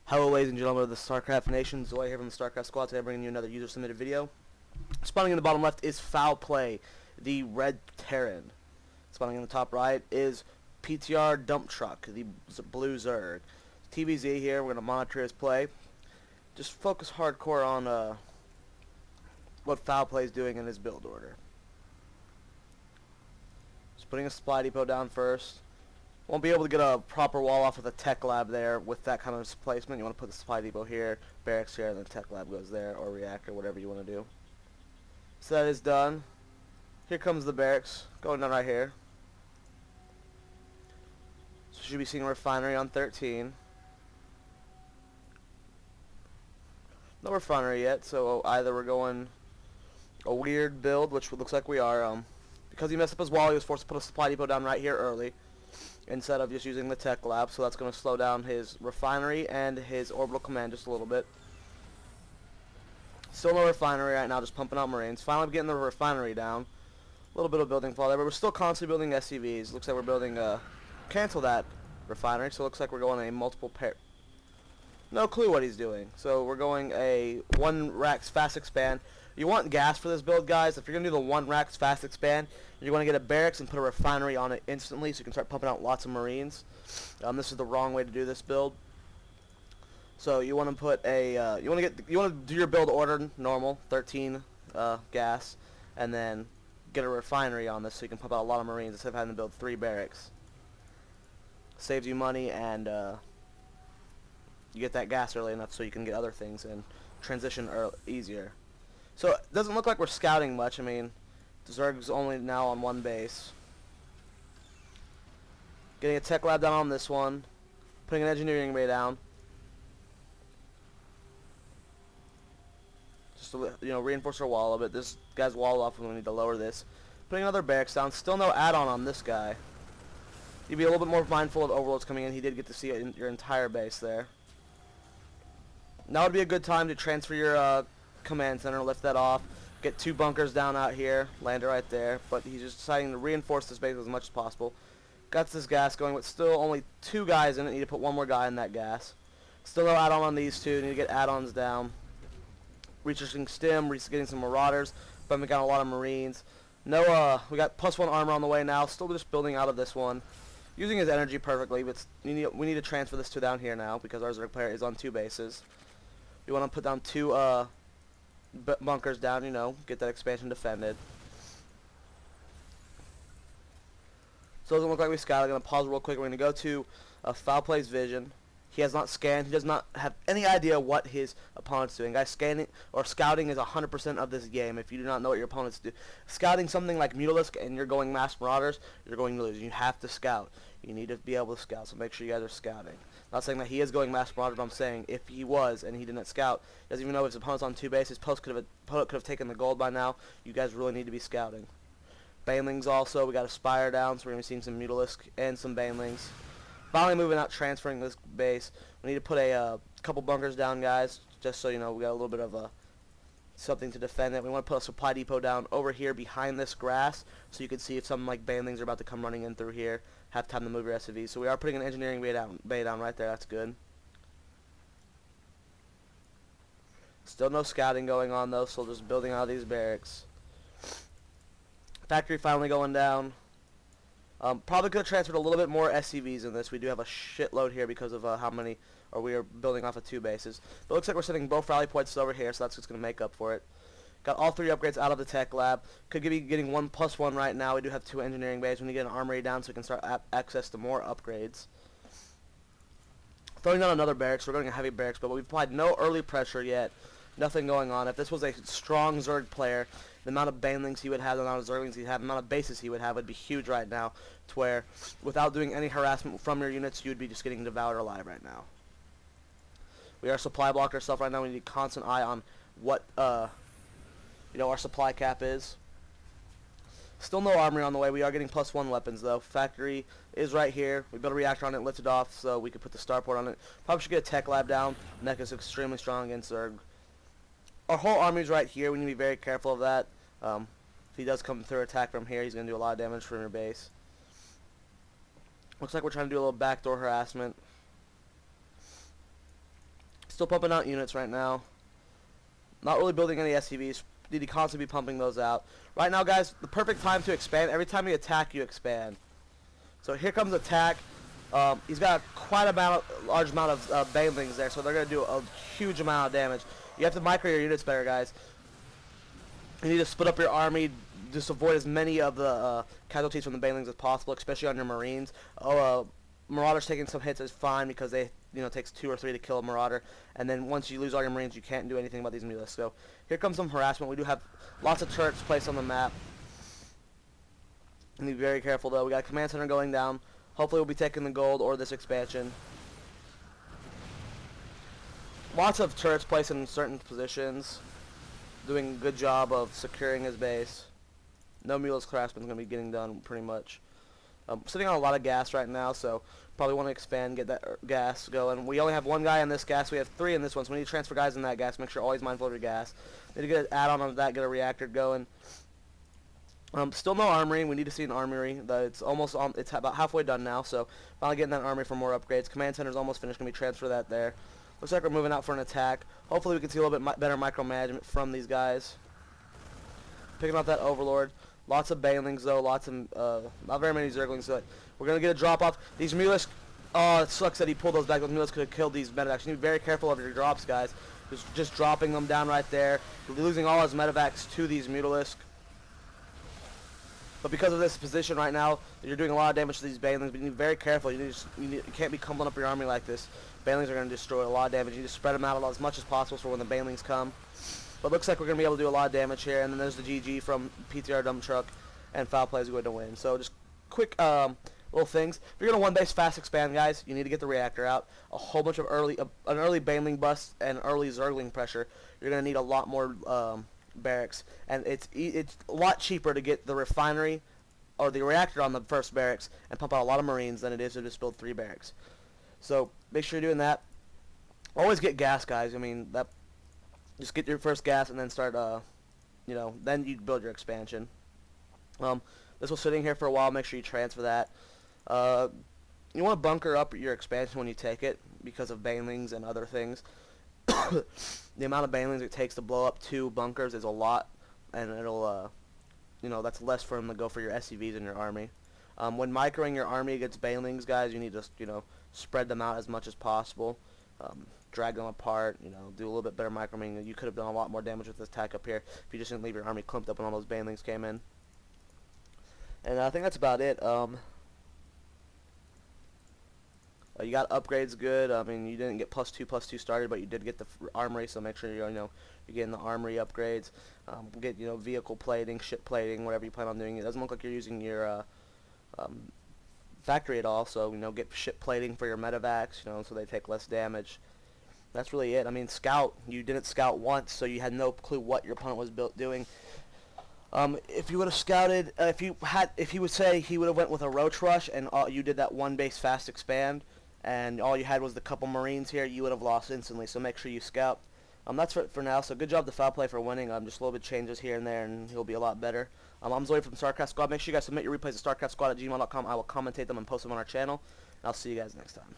Hello ladies and gentlemen of the StarCraft Nation, Zoe here from the StarCraft Squad. Today I'm bringing you another user-submitted video. Spawning in the bottom left is Fouplay, the red Terran. Spawning in the top right is PTR Dump Truck, the blue Zerg. TvZ here, we're going to monitor his play. Just focus hardcore on what Fouplay is doing in his build order. Just putting a supply depot down first. Won't be able to get a proper wall off with a tech lab there with that kind of placement. You want to put the supply depot here, barracks here, and then the tech lab goes there, or reactor, whatever you want to do. So that is done. Here comes the barracks, going down right here. So you should be seeing a refinery on 13. No refinery yet, so either we're going a weird build, which looks like we are. Because he messed up his wall, he was forced to put a supply depot down right here early, instead of just using the tech lab, so that's going to slow down his refinery and his orbital command just a little bit. Still no refinery right now, just pumping out Marines. Finally getting the refinery down. A little bit of building fall there, but we're still constantly building SCVs. Looks like we're building, cancel that refinery, so it looks like we're going a multiple pair. No clue what he's doing. So we're going a 1 racks fast expand. You want gas for this build, guys. If you're going to do the 1 racks fast expand, you're going to get a barracks and put a refinery on it instantly so you can start pumping out lots of Marines. This is the wrong way to do this build. So you want to put a you want to do your build order normal, 13 gas, and then get a refinery on this so you can pump out a lot of Marines instead of having to build 3 barracks. Saves you money, and you get that gas early enough so you can get other things and transition easier. So it doesn't look like we're scouting much. I mean, Zerg's only now on 1 base. Getting a tech lab down on this one. Putting an engineering bay down. Just to, reinforce our wall a bit. This guy's wall off, and we need to lower this. Putting another barracks down. Still no add-on on this guy. You'd be a little bit more mindful of overloads coming in. He did get to see your entire base there. Now would be a good time to transfer your command center, lift that off, get 2 bunkers down out here, land it right there, but he's just deciding to reinforce this base as much as possible. Got this gas going, but still only 2 guys in it. Need to put 1 more guy in that gas. Still no add-on on these 2. Need to get add-ons down. Researching stim, getting some marauders, bumping out a lot of Marines. No, we got +1 armor on the way now. Still just building out of this one. Using his energy perfectly, but we need to transfer this to down here now because our Zerg player is on 2 bases. You want to put down 2 bunkers down, get that expansion defended. So it doesn't look like we scouted. I'm going to pause real quick. We're going to go to Foulplay's vision. He has not scanned. He does not have any idea what his opponent's doing. Guys, scanning or scouting is 100% of this game. If you do not know what your opponents do, scouting something like Mutalisk and you're going mass marauders, you're going to lose. You have to scout. You need to be able to scout, so make sure you guys are scouting. Not saying that he is going mass marauders, but I'm saying if he was and he didn't scout, he doesn't even know if his opponent's on 2 bases. Post opponent could have taken the gold by now. You guys really need to be scouting. Banelings also. We got a Spire down, so we're going to be seeing some Mutalisk and some Banelings. Finally moving out, transferring this base. We need to put a couple bunkers down, guys, just so we got a little bit of something to defend it. We want to put a supply depot down over here behind this grass so you can see if something like Banelings are about to come running in through here. Have time to move your SCVs. So we are putting an engineering bay down right there. That's good. Still no scouting going on, though, so just building out these barracks. Factory finally going down. Probably could have transferred a little bit more SCVs in this. We do have a shitload here because of how many, or we are building off of 2 bases. But it looks like we're sending both rally points over here, so that's just going to make up for it. Got all 3 upgrades out of the tech lab. Could be getting 1 + 1 right now. We do have 2 engineering bays. We need to get an armory down so we can start access to more upgrades. Throwing down another barracks. We're going a heavy barracks, but we've applied no early pressure yet. Nothing going on. If this was a strong Zerg player, the amount of Banelings he would have, the amount of Zerglings he'd have, the amount of bases he would have would be huge right now, to where without doing any harassment from your units, you'd be just getting devoured alive right now. We are supply blocked ourselves right now. We need a constant eye on what our supply cap is. Still no armory on the way. We are getting +1 weapons, though. Factory is right here. We built a reactor on it, lifted off, so we could put the starport on it. Probably should get a tech lab down. Mech is extremely strong against Zerg. Our whole army's right here. We need to be very careful of that. If he does come through attack from here, he's going to do a lot of damage from your base. Looks like we're trying to do a little backdoor harassment. Still pumping out units right now. Not really building any SCVs. Need to constantly be pumping those out. Right now, guys, the perfect time to expand. Every time you attack, you expand. So here comes attack. He's got quite a large amount of banelings there, so they're going to do a huge amount of damage. You have to micro your units better, guys. You need to split up your army. Just avoid as many of the casualties from the banelings as possible, especially on your marines. Marauders taking some hits is fine because they, it takes 2 or 3 to kill a marauder. And then once you lose all your marines, you can't do anything about these mules. So here comes some harassment. We do have lots of turrets placed on the map. Need to be very careful though. We got a command center going down. Hopefully we'll be taking the gold or this expansion. Lots of turrets placed in certain positions. Doing a good job of securing his base. No Mule's harassment is going to be getting done pretty much. Sitting on a lot of gas right now, so probably want to expand, get that gas going. We only have 1 guy in this gas. We have 3 in this one, so we need to transfer guys in that gas. Make sure always mindful of your gas. Need to get an add-on on that, get a reactor going. Still no armory. We need to see an armory. It's almost on. It's about halfway done now, so finally getting that armory for more upgrades. Command center's almost finished. Gonna be transfer that there. Looks like we're moving out for an attack. Hopefully we can see a little bit better micromanagement from these guys. Picking up that overlord. Lots of banelings though. Lots of not very many zerglings. So we're gonna get a drop off. These mules. Oh, it sucks that he pulled those back. Those mules could have killed these medevacs. You need to be very careful of your drops, guys. Just dropping them down right there. You're losing all his medevacs to these mutalisks. But because of this position right now, you're doing a lot of damage to these banelings. But you need to be very careful. You can't be crumbling up your army like this. Banelings are going to destroy a lot of damage. You need to spread them out as much as possible for when the banelings come. But looks like we're going to be able to do a lot of damage here. And then there's the GG from PTR Dump Truck. And Fouplay is going to win. So just quick little things. If you're going to one base fast expand, guys, you need to get the reactor out. A whole bunch of an early baneling bust and early zergling pressure. You're going to need a lot more barracks, and it's a lot cheaper to get the refinery or the reactor on the first barracks and pump out a lot of marines than it is to just build 3 barracks. So make sure you're doing that. Always get gas, guys. I mean, that just get your first gas and then start then you build your expansion. This was sitting here for a while. Make sure you transfer that. You want to bunker up your expansion when you take it because of banelings and other things. The amount of banelings it takes to blow up 2 bunkers is a lot, and it'll, that's less for them to go for your SCVs in your army. When microing your army against banelings, guys, you need to, spread them out as much as possible, drag them apart, do a little bit better microing. You could have done a lot more damage with this attack up here if you just didn't leave your army clumped up when all those banelings came in. And I think that's about it. You got upgrades good. I mean, you didn't get +2/+2 started, but you did get the armory, so make sure you're getting the armory upgrades. Get vehicle plating, ship plating, whatever you plan on doing. It doesn't look like you're using your factory at all, so get ship plating for your medevacs, so they take less damage. That's really it. I mean, scout. You didn't scout once, so you had no clue what your opponent was doing. If you would have scouted, if he would say he would have went with a roach rush and you did that 1 base fast expand, and all you had was the couple marines here, you would have lost instantly. So make sure you scout. That's it for now. So good job to Fouplay for winning. Just a little bit of changes here and there, and he'll be a lot better. I'm Zoe from StarCraft Squad. Make sure you guys submit your replays to starcraftsquad@gmail.com. I will commentate them and post them on our channel. And I'll see you guys next time.